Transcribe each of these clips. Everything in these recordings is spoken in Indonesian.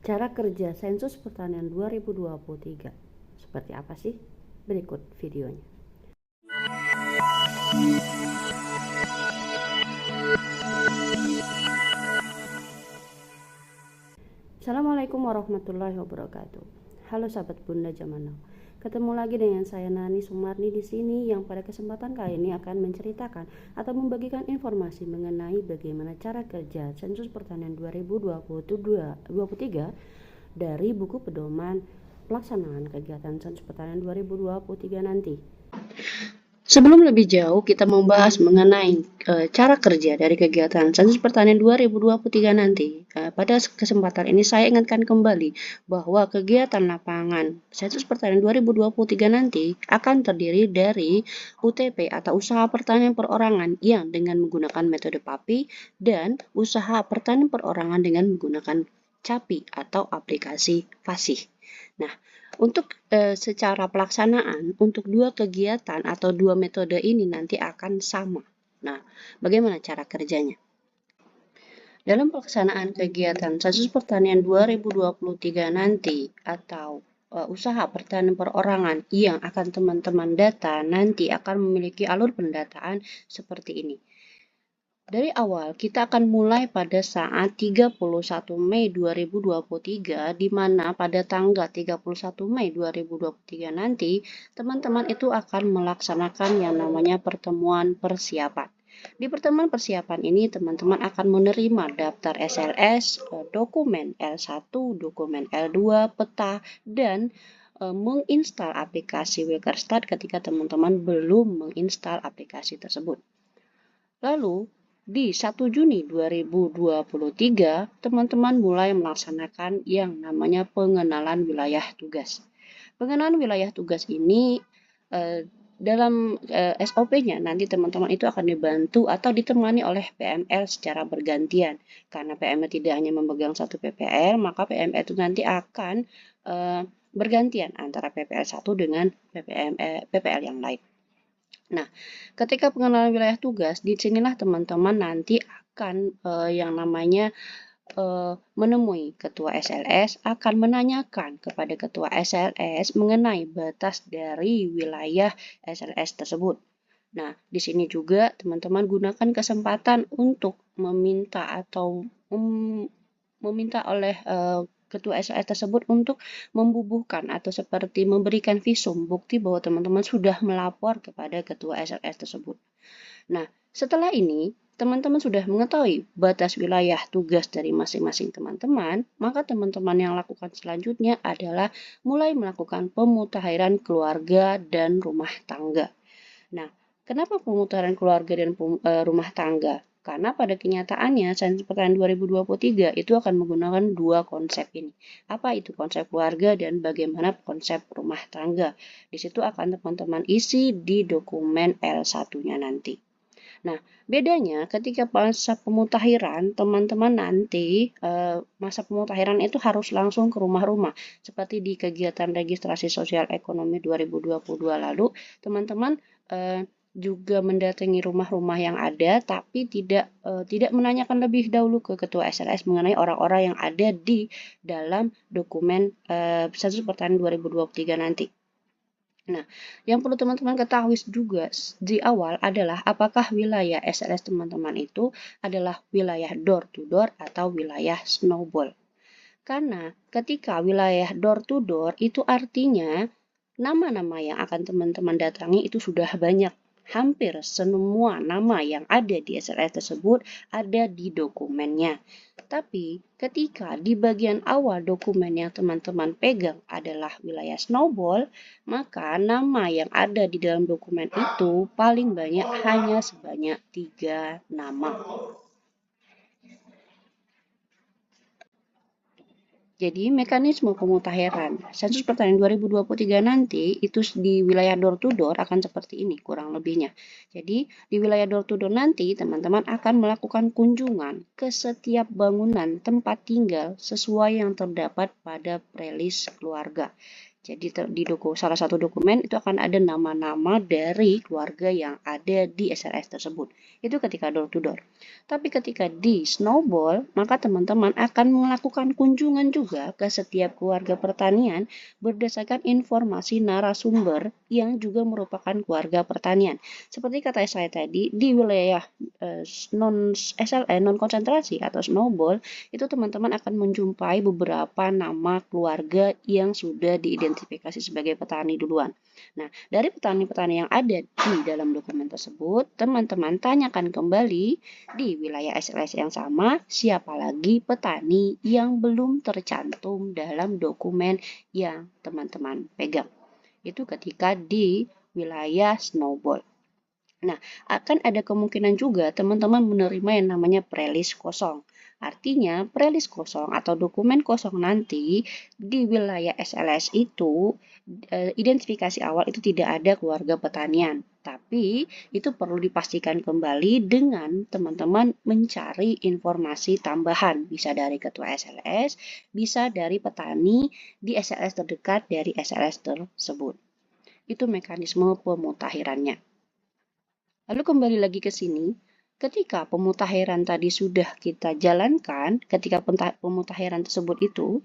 Cara kerja sensus pertanian 2023. Seperti apa sih? Berikut videonya. Assalamualaikum warahmatullahi wabarakatuh. Halo sahabat Bunda Zaman Now. Ketemu lagi dengan saya Nani Sumarni di sini yang pada kesempatan kali ini akan menceritakan atau membagikan informasi mengenai bagaimana cara kerja sensus pertanian 2023 dari buku pedoman pelaksanaan kegiatan sensus pertanian 2023 nanti. Sebelum lebih jauh, kita membahas mengenai cara kerja dari kegiatan sensus pertanian 2023 nanti. Pada kesempatan ini saya ingatkan kembali bahwa kegiatan lapangan sensus pertanian 2023 nanti akan terdiri dari UTP atau usaha pertanian perorangan yang dengan menggunakan metode PAPI dan usaha pertanian perorangan dengan menggunakan CAPI atau aplikasi FASIH. Nah, untuk secara pelaksanaan, untuk dua kegiatan atau dua metode ini nanti akan sama. Nah, bagaimana cara kerjanya? Dalam pelaksanaan kegiatan sensus pertanian 2023 nanti atau usaha pertanian perorangan yang akan teman-teman data nanti akan memiliki alur pendataan seperti ini. Dari awal, kita akan mulai pada saat 31 Mei 2023, di mana pada tanggal 31 Mei 2023 nanti, teman-teman itu akan melaksanakan yang namanya pertemuan persiapan. Di pertemuan persiapan ini, teman-teman akan menerima daftar SLS, dokumen L1, dokumen L2, peta, dan menginstal aplikasi Wilkerstart ketika teman-teman belum menginstal aplikasi tersebut. Lalu, di 1 Juni 2023, teman-teman mulai melaksanakan yang namanya pengenalan wilayah tugas. Pengenalan wilayah tugas ini dalam SOP-nya nanti teman-teman itu akan dibantu atau ditemani oleh PML secara bergantian. Karena PML tidak hanya memegang satu PPL, maka PML itu nanti akan bergantian antara PPL 1 dengan PPL yang lain. Nah, ketika pengenalan wilayah tugas, disinilah teman-teman nanti akan yang namanya menemui ketua SLS, akan menanyakan kepada ketua SLS mengenai batas dari wilayah SLS tersebut. Nah, di sini juga teman-teman gunakan kesempatan untuk meminta atau meminta oleh ketua SLS tersebut untuk membubuhkan atau seperti memberikan visum bukti bahwa teman-teman sudah melapor kepada ketua SLS tersebut. Nah, setelah ini teman-teman sudah mengetahui batas wilayah tugas dari masing-masing teman-teman, maka teman-teman yang lakukan selanjutnya adalah mulai melakukan pemutakhiran keluarga dan rumah tangga. Nah, kenapa pemutaran keluarga dan rumah tangga? Karena pada kenyataannya sensus pertanian 2023 itu akan menggunakan dua konsep ini. Apa itu konsep keluarga dan bagaimana konsep rumah tangga? Di situ akan teman-teman isi di dokumen L1-nya nanti. Nah, bedanya ketika masa pemutakhiran, teman-teman nanti masa pemutakhiran itu harus langsung ke rumah-rumah. Seperti di kegiatan registrasi sosial ekonomi 2022 lalu, teman-teman juga mendatangi rumah-rumah yang ada, tapi tidak menanyakan lebih dahulu ke ketua SLS mengenai orang-orang yang ada di dalam dokumen sensus pertanian 2023 nanti. Nah, yang perlu teman-teman ketahui juga di awal adalah apakah wilayah SLS teman-teman itu adalah wilayah door to door atau wilayah snowball. Karena ketika wilayah door to door itu artinya nama-nama yang akan teman-teman datangi itu sudah banyak. Hampir semua nama yang ada di SLS tersebut ada di dokumennya. Tapi ketika di bagian awal dokumen yang teman-teman pegang adalah wilayah snowball, maka nama yang ada di dalam dokumen itu paling banyak hanya sebanyak 3 nama. Jadi, mekanisme pemutakhiran sensus pertanian 2023 nanti itu di wilayah door to door akan seperti ini kurang lebihnya. Jadi, di wilayah door to door nanti teman-teman akan melakukan kunjungan ke setiap bangunan tempat tinggal sesuai yang terdapat pada prelis keluarga. Jadi di salah satu dokumen itu akan ada nama-nama dari keluarga yang ada di SLS tersebut. Itu ketika door to door. Tapi ketika di Snowball, maka teman-teman akan melakukan kunjungan juga ke setiap keluarga pertanian berdasarkan informasi narasumber yang juga merupakan keluarga pertanian. Seperti kata saya tadi, di wilayah non SLS, non konsentrasi atau Snowball, itu teman-teman akan menjumpai beberapa nama keluarga yang sudah diidentifikasi sebagai petani duluan. Nah, dari petani-petani yang ada di dalam dokumen tersebut, teman-teman tanyakan kembali di wilayah SLS yang sama, siapa lagi petani yang belum tercantum dalam dokumen yang teman-teman pegang. Itu ketika di wilayah Snowball. Nah, akan ada kemungkinan juga teman-teman menerima yang namanya prelis kosong. Artinya, prelis kosong atau dokumen kosong nanti di wilayah SLS itu, identifikasi awal itu tidak ada keluarga pertanian. Tapi, itu perlu dipastikan kembali dengan teman-teman mencari informasi tambahan. Bisa dari ketua SLS, bisa dari petani di SLS terdekat dari SLS tersebut. Itu mekanisme pemutakhirannya. Lalu kembali lagi ke sini, ketika pemutakhiran tadi sudah kita jalankan, ketika pemutakhiran tersebut itu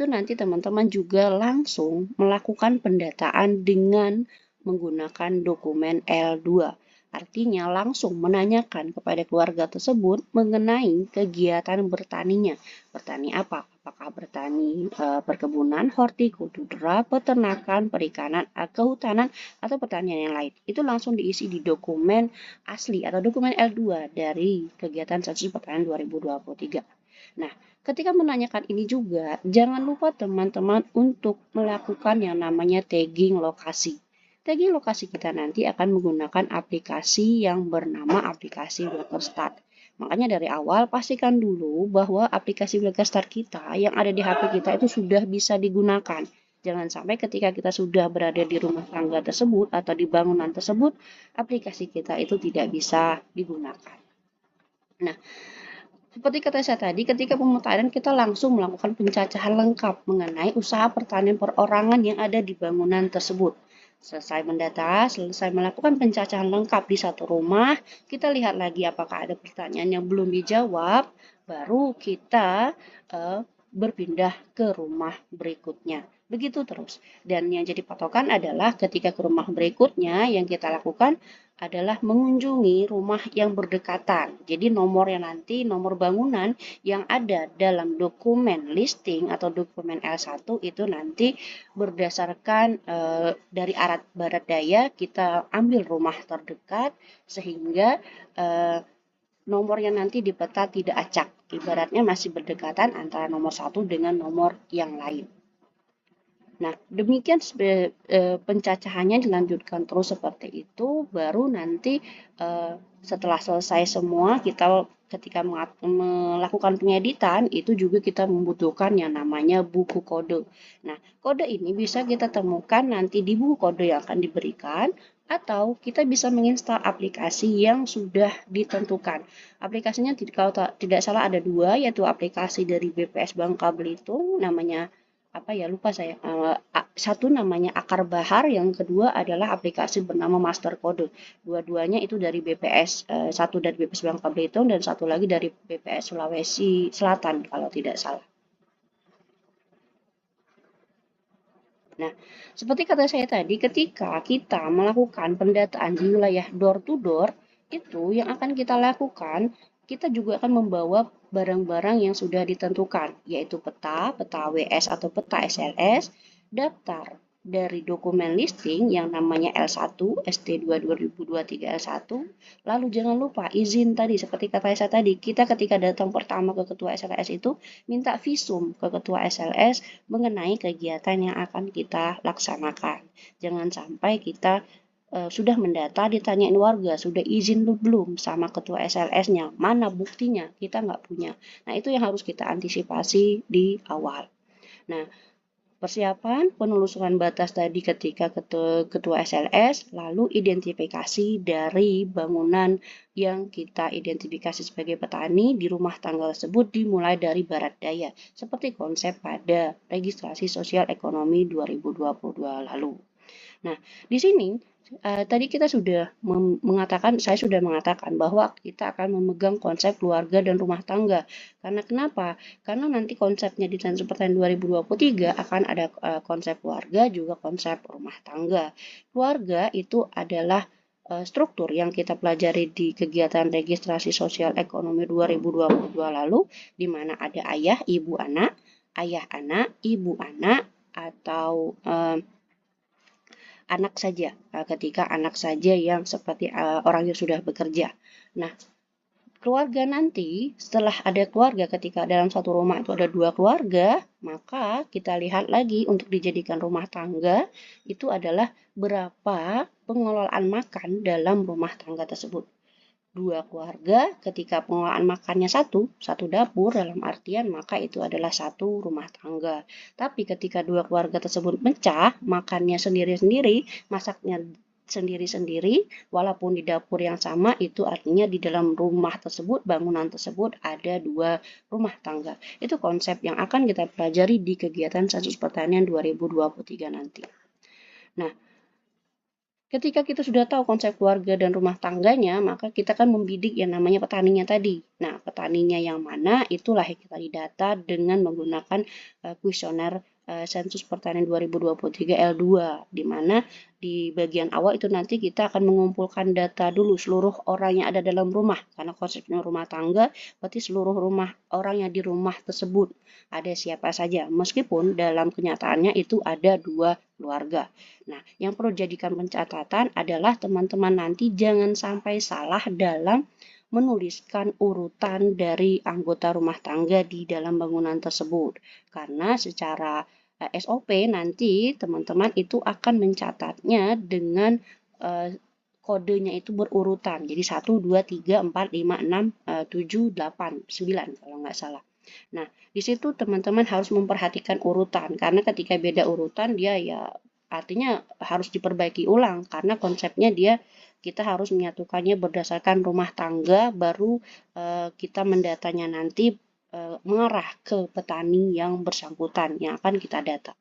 nanti teman-teman juga langsung melakukan pendataan dengan menggunakan dokumen L2. Artinya langsung menanyakan kepada keluarga tersebut mengenai kegiatan bertaninya. Bertani apa? Apakah bertani perkebunan, hortikultura, peternakan, perikanan, kehutanan, atau pertanian yang lain. Itu langsung diisi di dokumen asli atau dokumen L2 dari kegiatan sensus pertanian 2023. Nah, ketika menanyakan ini juga, jangan lupa teman-teman untuk melakukan yang namanya tagging lokasi. Tagging lokasi kita nanti akan menggunakan aplikasi yang bernama aplikasi WorkerStart. Makanya dari awal pastikan dulu bahwa aplikasi WorkerStart kita yang ada di HP kita itu sudah bisa digunakan. Jangan sampai ketika kita sudah berada di rumah tangga tersebut atau di bangunan tersebut, aplikasi kita itu tidak bisa digunakan. Nah, seperti kata saya tadi, ketika pemutakhiran kita langsung melakukan pencacahan lengkap mengenai usaha pertanian perorangan yang ada di bangunan tersebut. Selesai mendata, selesai melakukan pencacahan lengkap di satu rumah, kita lihat lagi apakah ada pertanyaan yang belum dijawab, baru kita berpindah ke rumah berikutnya. Begitu terus. Dan yang jadi patokan adalah ketika ke rumah berikutnya yang kita lakukan adalah mengunjungi rumah yang berdekatan. Jadi nomornya nanti, nomor bangunan yang ada dalam dokumen listing atau dokumen L1 itu nanti berdasarkan dari arah barat daya kita ambil rumah terdekat sehingga nomornya nanti di peta tidak acak. Ibaratnya masih berdekatan antara nomor satu dengan nomor yang lain. Nah, demikian pencacahannya dilanjutkan terus seperti itu, baru nanti setelah selesai semua, kita ketika melakukan pengeditan, itu juga kita membutuhkan yang namanya buku kode. Nah, kode ini bisa kita temukan nanti di buku kode yang akan diberikan, atau kita bisa menginstal aplikasi yang sudah ditentukan. Aplikasinya kalau tidak salah ada dua, yaitu aplikasi dari BPS Bangka Belitung, namanya apa ya lupa saya satu namanya Akar Bahar, yang kedua adalah aplikasi bernama Master Code. Dua-duanya itu dari BPS, satu dari BPS Bangka Belitung dan satu lagi dari BPS Sulawesi Selatan kalau tidak salah. Nah, seperti kata saya tadi, ketika kita melakukan pendataan di wilayah door to door, itu yang akan kita lakukan, kita juga akan membawa barang-barang yang sudah ditentukan, yaitu peta, peta WS atau peta SLS, daftar dari dokumen listing yang namanya L1, ST2 2023 L1, lalu jangan lupa izin tadi, seperti kata saya tadi, kita ketika datang pertama ke ketua SLS itu, minta visum ke ketua SLS mengenai kegiatan yang akan kita laksanakan. Jangan sampai kita sudah mendata, ditanyain warga, sudah izin belum sama ketua SLS-nya, mana buktinya, kita nggak punya. Nah, itu yang harus kita antisipasi di awal. Nah, Persiapan penelusuran batas tadi ketika ketua SLS, lalu identifikasi dari bangunan yang kita identifikasi sebagai petani di rumah tangga tersebut dimulai dari barat daya, seperti konsep pada registrasi sosial ekonomi 2022 lalu. Nah, di sini tadi kita sudah saya sudah mengatakan bahwa kita akan memegang konsep keluarga dan rumah tangga. Karena kenapa? Karena nanti konsepnya di Sensus Pertanian 2023 akan ada konsep keluarga juga konsep rumah tangga. Keluarga itu adalah struktur yang kita pelajari di kegiatan registrasi sosial ekonomi 2022 lalu, di mana ada ayah, ibu, anak, ibu, anak, atau anak saja, ketika anak saja yang seperti orang yang sudah bekerja. Nah, keluarga nanti, setelah ada keluarga, ketika dalam satu rumah itu ada 2 keluarga, maka kita lihat lagi untuk dijadikan rumah tangga, itu adalah berapa pengelolaan makan dalam rumah tangga tersebut. 2 keluarga, ketika pengelolaan makannya satu dapur dalam artian maka itu adalah satu rumah tangga. Tapi ketika 2 keluarga tersebut pecah, makannya sendiri-sendiri, masaknya sendiri-sendiri, walaupun di dapur yang sama, itu artinya di dalam rumah tersebut, bangunan tersebut ada 2 rumah tangga. Itu konsep yang akan kita pelajari di kegiatan Sensus Pertanian 2023 nanti. Nah, ketika kita sudah tahu konsep keluarga dan rumah tangganya, maka kita kan membidik yang namanya petaninya tadi. Nah, petaninya yang mana itulah yang kita didata dengan menggunakan kuesioner Sensus Pertanian 2023 L2, di mana di bagian awal itu nanti kita akan mengumpulkan data dulu seluruh orang yang ada dalam rumah, karena konsepnya rumah tangga berarti seluruh rumah orang yang di rumah tersebut ada siapa saja, meskipun dalam kenyataannya itu ada 2 keluarga. Nah, yang perlu jadikan pencatatan adalah teman-teman nanti jangan sampai salah dalam menuliskan urutan dari anggota rumah tangga di dalam bangunan tersebut. Karena secara SOP nanti teman-teman itu akan mencatatnya dengan kodenya itu berurutan. Jadi 1, 2, 3, 4, 5, 6, 7, 8, 9 kalau nggak salah. Nah, di situ teman-teman harus memperhatikan urutan, karena ketika beda urutan dia ya artinya harus diperbaiki ulang, karena konsepnya kita harus menyatukannya berdasarkan rumah tangga, baru kita mendatanya nanti mengarah ke petani yang bersangkutan yang akan kita data.